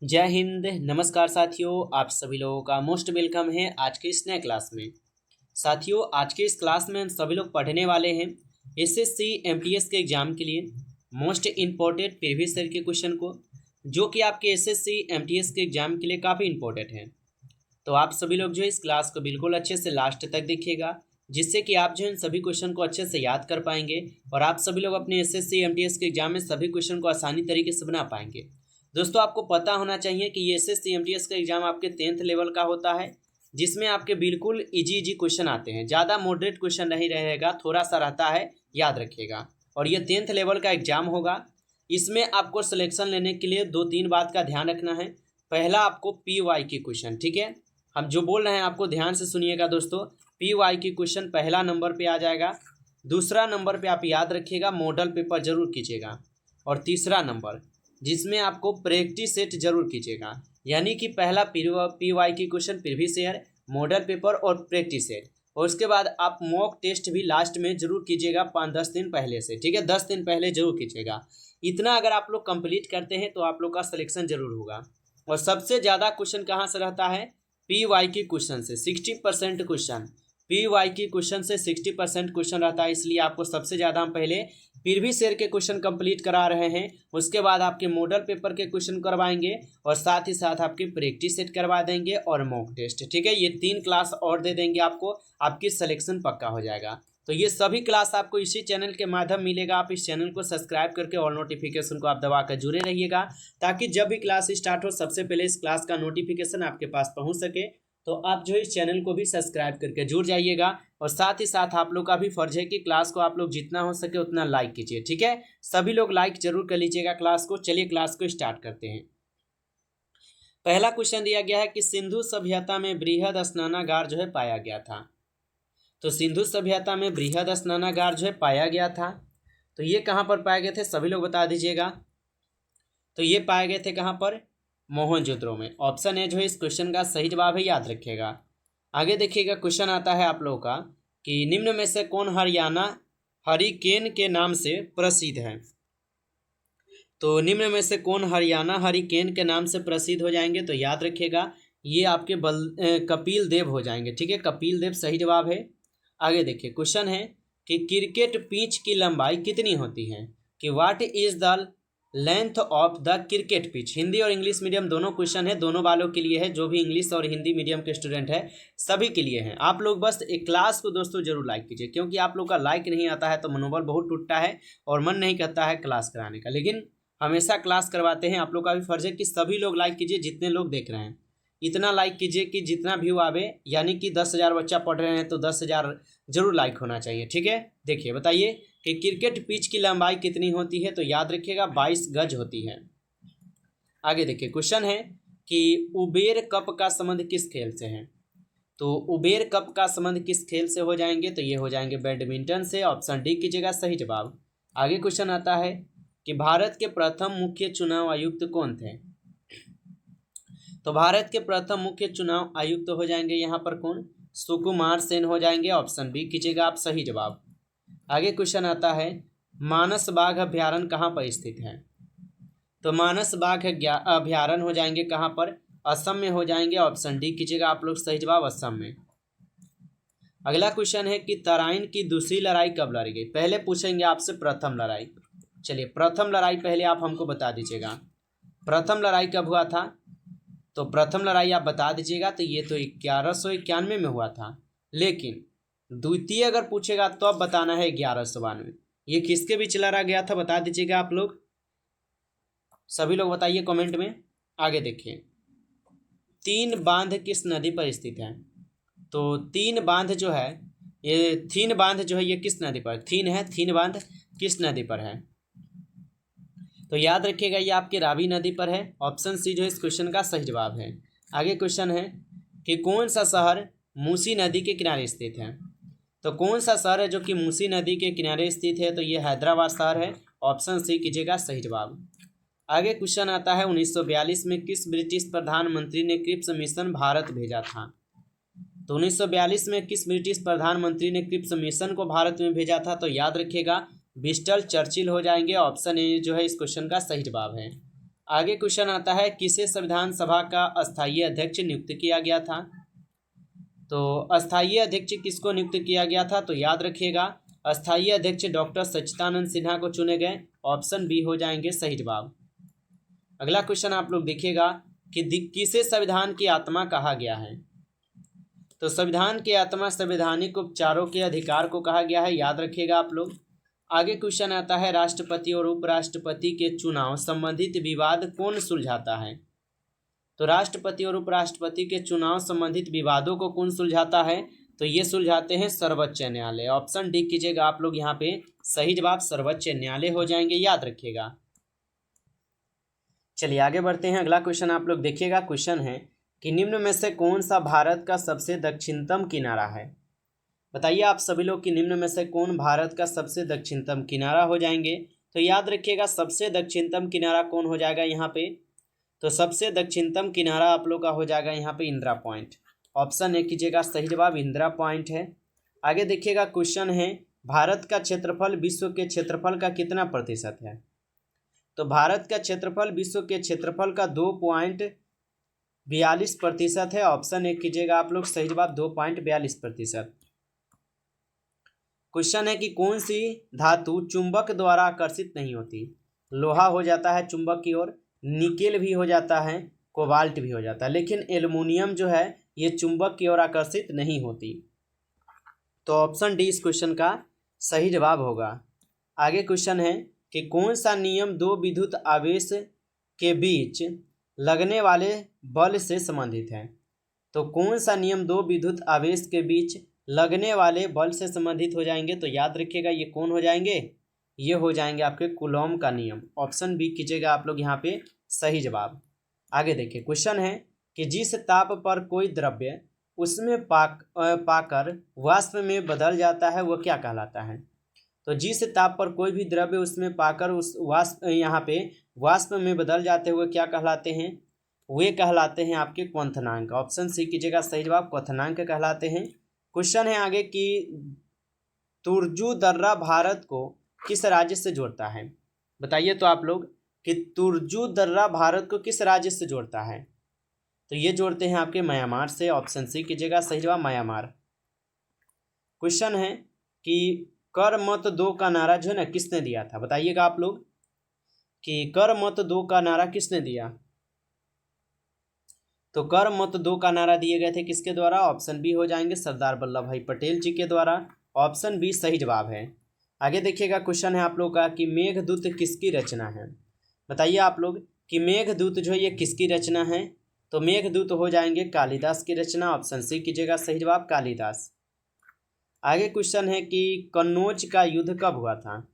जय हिंद। नमस्कार साथियों, आप सभी लोगों का मोस्ट वेलकम है आज के इस नए क्लास में। साथियों, आज के इस क्लास में हम सभी लोग पढ़ने वाले हैं एसएससी एमटीएस के एग्ज़ाम के लिए मोस्ट इम्पोर्टेंट प्रीवियस ईयर के क्वेश्चन को, जो कि आपके एसएससी एमटीएस के एग्ज़ाम के लिए काफ़ी इंपॉर्टेंट है। तो आप सभी लोग जो इस क्लास को बिल्कुल अच्छे से लास्ट तक देखिएगा, जिससे कि आप जो इन सभी क्वेश्चन को अच्छे से याद कर पाएंगे और आप सभी लोग अपने एसएससी एमटीएस के एग्ज़ाम में सभी क्वेश्चन को आसानी तरीके से बना पाएंगे। दोस्तों, आपको पता होना चाहिए कि ये एसएससी एमटीएस का एग्ज़ाम आपके 10th लेवल का होता है, जिसमें आपके बिल्कुल इजी क्वेश्चन आते हैं। ज़्यादा मॉडरेट क्वेश्चन नहीं रहेगा, थोड़ा सा रहता है, याद रखिएगा। और ये 10th लेवल का एग्ज़ाम होगा। इसमें आपको सिलेक्शन लेने के लिए 2-3 बात का ध्यान रखना है। पहला, आपको PY की क्वेश्चन, ठीक है, हम जो बोल रहे हैं आपको ध्यान से सुनिएगा दोस्तों। PY की क्वेश्चन पहला नंबर पे आ जाएगा। दूसरा नंबर पे आप याद रखिएगा, मॉडल पेपर जरूर कीजिएगा। और तीसरा नंबर, जिसमें आपको प्रैक्टिस सेट जरूर कीजिएगा, यानी कि पहला PY की question previous year, model paper और प्रैक्टिस सेट। और उसके बाद आप मॉक टेस्ट भी लास्ट में जरूर कीजिएगा 5-10 दिन पहले से, ठीक है, 10 दिन पहले जरूर कीजिएगा। इतना अगर आप लोग कंप्लीट करते हैं तो आप लोग का सिलेक्शन जरूर होगा। और सबसे ज़्यादा क्वेश्चन कहाँ से रहता है? PY की क्वेश्चन से 60% क्वेश्चन, PY की क्वेश्चन से 60% क्वेश्चन रहता है। इसलिए आपको सबसे ज़्यादा हम पहले प्रीवियस ईयर के क्वेश्चन कंप्लीट करा रहे हैं, उसके बाद आपके मॉडल पेपर के क्वेश्चन करवाएंगे और साथ ही साथ आपके प्रैक्टिस सेट करवा देंगे और मॉक टेस्ट, ठीक है। ये 3 क्लास और दे देंगे आपको, आपकी सिलेक्शन पक्का हो जाएगा। तो ये सभी क्लास आपको इसी चैनल के माध्यम मिलेगा। आप इस चैनल को सब्सक्राइब करके और नोटिफिकेशन को आप दबा कर जुड़े रहिएगा, ताकि जब भी क्लास स्टार्ट हो सबसे पहले इस क्लास का नोटिफिकेशन आपके पास पहुंच सके। तो आप जो इस चैनल को भी सब्सक्राइब करके जुड़ जाइएगा। और साथ ही साथ आप लोग का भी फर्ज है कि क्लास को आप लोग जितना हो सके उतना लाइक कीजिए, ठीक है। सभी लोग लाइक जरूर कर लीजिएगा क्लास को। चलिए क्लास को स्टार्ट करते हैं। पहला क्वेश्चन दिया गया है कि सिंधु सभ्यता में बृहद स्नानागार जो है पाया गया था। तो सिंधु सभ्यता में बृहद स्नानागार जो है पाया गया था, तो ये कहाँ पर पाए गए थे, सभी लोग बता दीजिएगा। तो ये पाए गए थे कहाँ पर? मोहनजोदड़ो में। ऑप्शन ए जो है इस क्वेश्चन का सही जवाब है, याद रखिएगा। आगे देखिएगा, क्वेश्चन आता है आप लोगों का कि निम्न में से कौन हरियाणा हरिकेन के नाम से प्रसिद्ध है। तो निम्न में से कौन हरियाणा हरिकेन के नाम से प्रसिद्ध हो जाएंगे? तो याद रखिएगा, ये आपके कपिल देव हो जाएंगे, ठीक है। कपिल देव सही जवाब है। आगे देखिए, क्वेश्चन है कि क्रिकेट पिच की लंबाई कितनी होती है, कि what is the length of the cricket pitch. Hindi और इंग्लिश मीडियम दोनों क्वेश्चन है, दोनों वालों के लिए है, जो भी इंग्लिश और हिंदी मीडियम के स्टूडेंट है सभी के लिए हैं। आप लोग बस एक क्लास को दोस्तों जरूर लाइक कीजिए, क्योंकि आप लोग का लाइक नहीं आता है तो मनोबल बहुत टूटता है और मन नहीं करता है क्लास कराने का। लेकिन हमेशा क्लास करवाते हैं, आप लोग का भी फर्ज है कि सभी लोग लाइक कीजिए। जितने लोग देख रहे हैं इतना लाइक कीजिए कि जितना व्यू आवे, यानी कि 10,000 बच्चा पढ़ रहे हैं तो 10,000 जरूर लाइक होना चाहिए, ठीक है। देखिए, बताइए कि क्रिकेट पिच की लंबाई कितनी होती है? तो याद रखिएगा 22 गज होती है। आगे देखिए, क्वेश्चन है कि उबेर कप का संबंध किस खेल से है। तो उबेर कप का संबंध किस खेल से हो जाएंगे? तो ये हो जाएंगे बैडमिंटन से। ऑप्शन डी कीजिएगा सही जवाब। आगे क्वेश्चन आता है कि भारत के प्रथम मुख्य चुनाव आयुक्त कौन थे। तो भारत के प्रथम मुख्य चुनाव आयुक्त हो जाएंगे यहाँ पर कौन? सुकुमार सेन हो जाएंगे। ऑप्शन बी कीजिएगा आप सही जवाब। आगे क्वेश्चन आता है, मानस बाघ अभ्यारण्य कहाँ पर स्थित है। तो मानस बाघ अभ्यारण्य हो जाएंगे कहाँ पर? असम में हो जाएंगे। ऑप्शन डी कीजिएगा आप लोग सही जवाब, असम में। अगला क्वेश्चन है कि तराइन की दूसरी लड़ाई कब लड़ी गई। पहले पूछेंगे आपसे प्रथम लड़ाई। चलिए, प्रथम लड़ाई पहले आप हमको बता दीजिएगा, प्रथम लड़ाई कब हुआ था। तो प्रथम लड़ाई आप बता दीजिएगा। तो ये तो 1191 में हुआ था, लेकिन द्वितीय अगर पूछेगा तो अब बताना है 1192। ये किसके बीच लड़ा गया था, बता दीजिएगा आप लोग, सभी लोग बताइए कमेंट में। आगे देखिए, 3 बांध किस नदी पर स्थित है। तो 3 बांध जो है, ये 3 बांध जो है ये किस नदी पर? थीन है, 3 बांध किस नदी पर है? तो याद रखिएगा, ये आपके रावी नदी पर है। ऑप्शन सी जो है इस क्वेश्चन का सही जवाब है। आगे क्वेश्चन है कि कौन सा शहर मूसी नदी के किनारे स्थित है। तो कौन सा शहर है जो कि मूसी नदी के किनारे स्थित है? तो ये हैदराबाद शहर है। ऑप्शन सी कीजिएगा सही जवाब। आगे क्वेश्चन आता है, 1942 में किस ब्रिटिश प्रधानमंत्री ने क्रिप्स मिशन भारत भेजा था। तो 1942 में किस ब्रिटिश प्रधानमंत्री ने क्रिप्स मिशन को भारत में भेजा था? तो याद रखिएगा विंस्टन चर्चिल हो जाएंगे। ऑप्शन ए जो है इस क्वेश्चन का सही जवाब है। आगे क्वेश्चन आता है, किसे संविधान सभा का अस्थायी अध्यक्ष नियुक्त किया गया था? तो अस्थायी अध्यक्ष किसको नियुक्त किया गया था? तो याद रखिएगा, अस्थायी अध्यक्ष डॉक्टर सच्चिदानंद सिन्हा को चुने गए। ऑप्शन बी हो जाएंगे सही जवाब। अगला क्वेश्चन आप लोग देखिएगा कि किसे संविधान की आत्मा कहा गया है? तो संविधान की आत्मा संवैधानिक उपचारों के अधिकार को कहा गया है, याद रखिएगा आप लोग। आगे क्वेश्चन आता है, राष्ट्रपति और उपराष्ट्रपति के चुनाव संबंधित विवाद कौन सुलझाता है? तो राष्ट्रपति और उपराष्ट्रपति के चुनाव संबंधित विवादों को कौन सुलझाता है? तो ये सुलझाते हैं सर्वोच्च न्यायालय। ऑप्शन डी कीजिएगा आप लोग यहाँ पे, सही जवाब सर्वोच्च न्यायालय हो जाएंगे, याद रखिएगा। चलिए आगे बढ़ते हैं। अगला क्वेश्चन आप लोग देखिएगा। क्वेश्चन है कि निम्न में से कौन सा भारत का सबसे दक्षिणतम किनारा है? बताइए आप सभी लोग कि निम्न में से कौन भारत का सबसे दक्षिणतम किनारा हो जाएंगे? तो याद रखिएगा, सबसे दक्षिणतम किनारा कौन हो जाएगा यहाँ पे? तो सबसे दक्षिणतम किनारा आप लोग का हो जाएगा यहाँ पे इंदिरा पॉइंट। ऑप्शन ए कीजिएगा, सही जवाब इंदिरा पॉइंट है। आगे देखिएगा, क्वेश्चन है, भारत का क्षेत्रफल विश्व के क्षेत्रफल का कितना प्रतिशत है? तो भारत का क्षेत्रफल विश्व के क्षेत्रफल का 2.42% है। ऑप्शन ए कीजिएगा आप लोग, सही जवाब 2.42%। क्वेश्चन है कि कौन सी धातु चुंबक द्वारा आकर्षित नहीं होती? लोहा हो जाता है चुंबक की ओर, निकेल भी हो जाता है, कोबाल्ट भी हो जाता है, लेकिन एल्युमिनियम जो है ये चुंबक की ओर आकर्षित नहीं होती। तो ऑप्शन डी इस क्वेश्चन का सही जवाब होगा। आगे क्वेश्चन है कि कौन सा नियम दो विद्युत आवेश के बीच लगने वाले बल से संबंधित है? तो कौन सा नियम दो विद्युत आवेश के बीच लगने वाले बल से संबंधित हो जाएंगे? तो याद रखिएगा, ये कौन हो जाएंगे? ये हो जाएंगे आपके कूलॉम का नियम। ऑप्शन बी कीजिएगा आप लोग यहाँ पे, सही जवाब। आगे देखिए, क्वेश्चन है कि जिस ताप पर कोई द्रव्य उसमें पाकर वाष्प में बदल जाता है वह क्या कहलाता है? तो जिस ताप पर कोई भी द्रव्य उसमें पाकर उस वाष्प यहाँ पे वाष्प में बदल जाते हुए क्या कहलाते हैं? वे कहलाते हैं आपके क्वथनांक। ऑप्शन सी कीजिएगा, सही जवाब क्वथनांक कहलाते हैं। क्वेश्चन है आगे कि तुर्जु दर्रा भारत को किस राज्य से जोड़ता है? बताइए तो आप लोग कि तुर्जु दर्रा भारत को किस राज्य से जोड़ता है? तो ये जोड़ते हैं आपके म्यांमार से। ऑप्शन सी कीजिएगा, सही जवाब म्यांमार। क्वेश्चन है कि कर मत दो का नारा जो है ना किसने दिया था? बताइएगा आप लोग कि कर मत दो का नारा किसने दिया? तो कर मत दो का नारा दिए गए थे किसके द्वारा? ऑप्शन बी हो जाएंगे सरदार वल्लभ भाई पटेल जी के द्वारा। ऑप्शन बी सही जवाब है। आगे देखिएगा, क्वेश्चन है आप लोग का कि मेघदूत किसकी रचना है? बताइए आप लोग कि मेघदूत जो है ये किसकी रचना है? तो मेघदूत हो जाएंगे कालिदास की रचना। ऑप्शन सी कीजिएगा, सही जवाब कालिदास। आगे क्वेश्चन है कि कन्नौज का युद्ध कब हुआ था?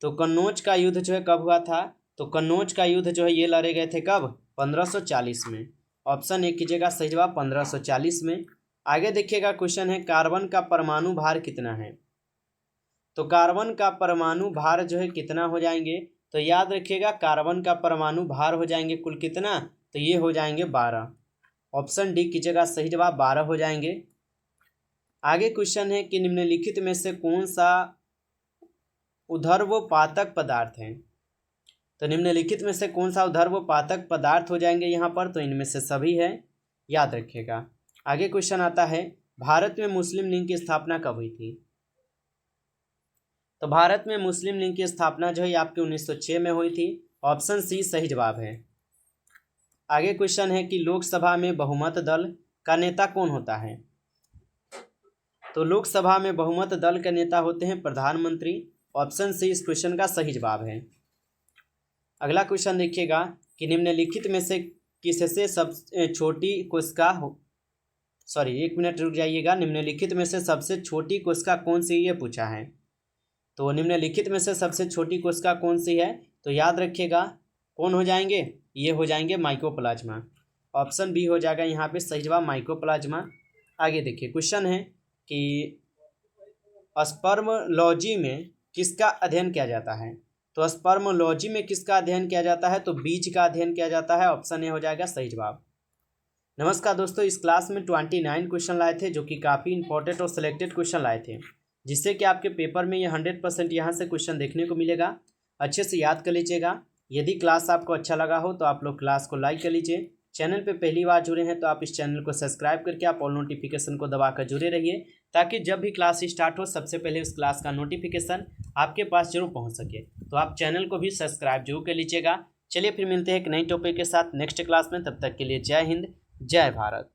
तो कन्नौज का युद्ध जो है कब हुआ था? तो कन्नौज का युद्ध जो है ये लड़े गए थे कब? 1540 में। ऑप्शन ए कीजिएगा, सही जवाब 1540 में। आगे देखिएगा, क्वेश्चन है कार्बन का परमाणु भार कितना है? तो कार्बन का परमाणु भार जो है कितना हो जाएंगे? तो याद रखिएगा, कार्बन का परमाणु भार हो जाएंगे कुल कितना? तो ये हो जाएंगे 12। ऑप्शन डी कीजिएगा, सही जवाब 12 हो जाएंगे। आगे क्वेश्चन है कि निम्नलिखित में से कौन सा ऊर्ध्वपातक पदार्थ है? तो निम्नलिखित में से कौन सा ऊर्ध्वपातक पदार्थ हो जाएंगे यहाँ पर? तो इनमें से सभी है, याद रखिएगा। आगे क्वेश्चन आता है, भारत में मुस्लिम लीग की स्थापना कब हुई थी? तो भारत में मुस्लिम लीग की स्थापना जो है आपके 1906 में हुई थी। ऑप्शन सी सही जवाब है। आगे क्वेश्चन है कि लोकसभा में बहुमत दल का नेता कौन होता है? तो लोकसभा में बहुमत दल के नेता होते हैं प्रधानमंत्री। ऑप्शन सी इस क्वेश्चन का सही जवाब है। अगला क्वेश्चन देखिएगा कि निम्नलिखित में से किससे सब छोटी कोशिका हो, एक मिनट रुक जाइएगा, निम्नलिखित में से सबसे छोटी कोशिका कौन सी ये पूछा है। तो निम्नलिखित में से सबसे छोटी कोशिका कौन सी है? तो याद रखिएगा, कौन हो जाएंगे? ये हो जाएंगे माइकोप्लाज्मा। ऑप्शन बी हो जाएगा यहाँ पे सही जवाब माइकोप्लाज्मा। आगे देखिए, क्वेश्चन है कि स्पर्मोलॉजी में किसका अध्ययन किया जाता है? तो स्पर्मोलॉजी में किसका अध्ययन किया जाता है? तो बीज का अध्ययन किया जाता है। ऑप्शन ए हो जाएगा सही जवाब। नमस्कार दोस्तों, इस क्लास में 29 क्वेश्चन लाए थे जो कि काफ़ी इंपॉर्टेंट और सिलेक्टेड क्वेश्चन लाए थे, जिससे कि आपके पेपर में ये 100% यहाँ से क्वेश्चन देखने को मिलेगा। अच्छे से याद कर लीजिएगा। यदि क्लास आपको अच्छा लगा हो तो आप लोग क्लास को लाइक कर लीजिए। चैनल पे पहली बार जुड़े हैं तो आप इस चैनल को सब्सक्राइब करके आप ऑल नोटिफिकेशन को दबाकर जुड़े रहिए, ताकि जब भी क्लास स्टार्ट हो सबसे पहले उस क्लास का नोटिफिकेशन आपके पास जरूर पहुंच सके। तो आप चैनल को भी सब्सक्राइब जरूर कर लीजिएगा। चलिए फिर मिलते हैं एक नई टॉपिक के साथ नेक्स्ट क्लास में। तब तक के लिए जय हिंद, जय भारत।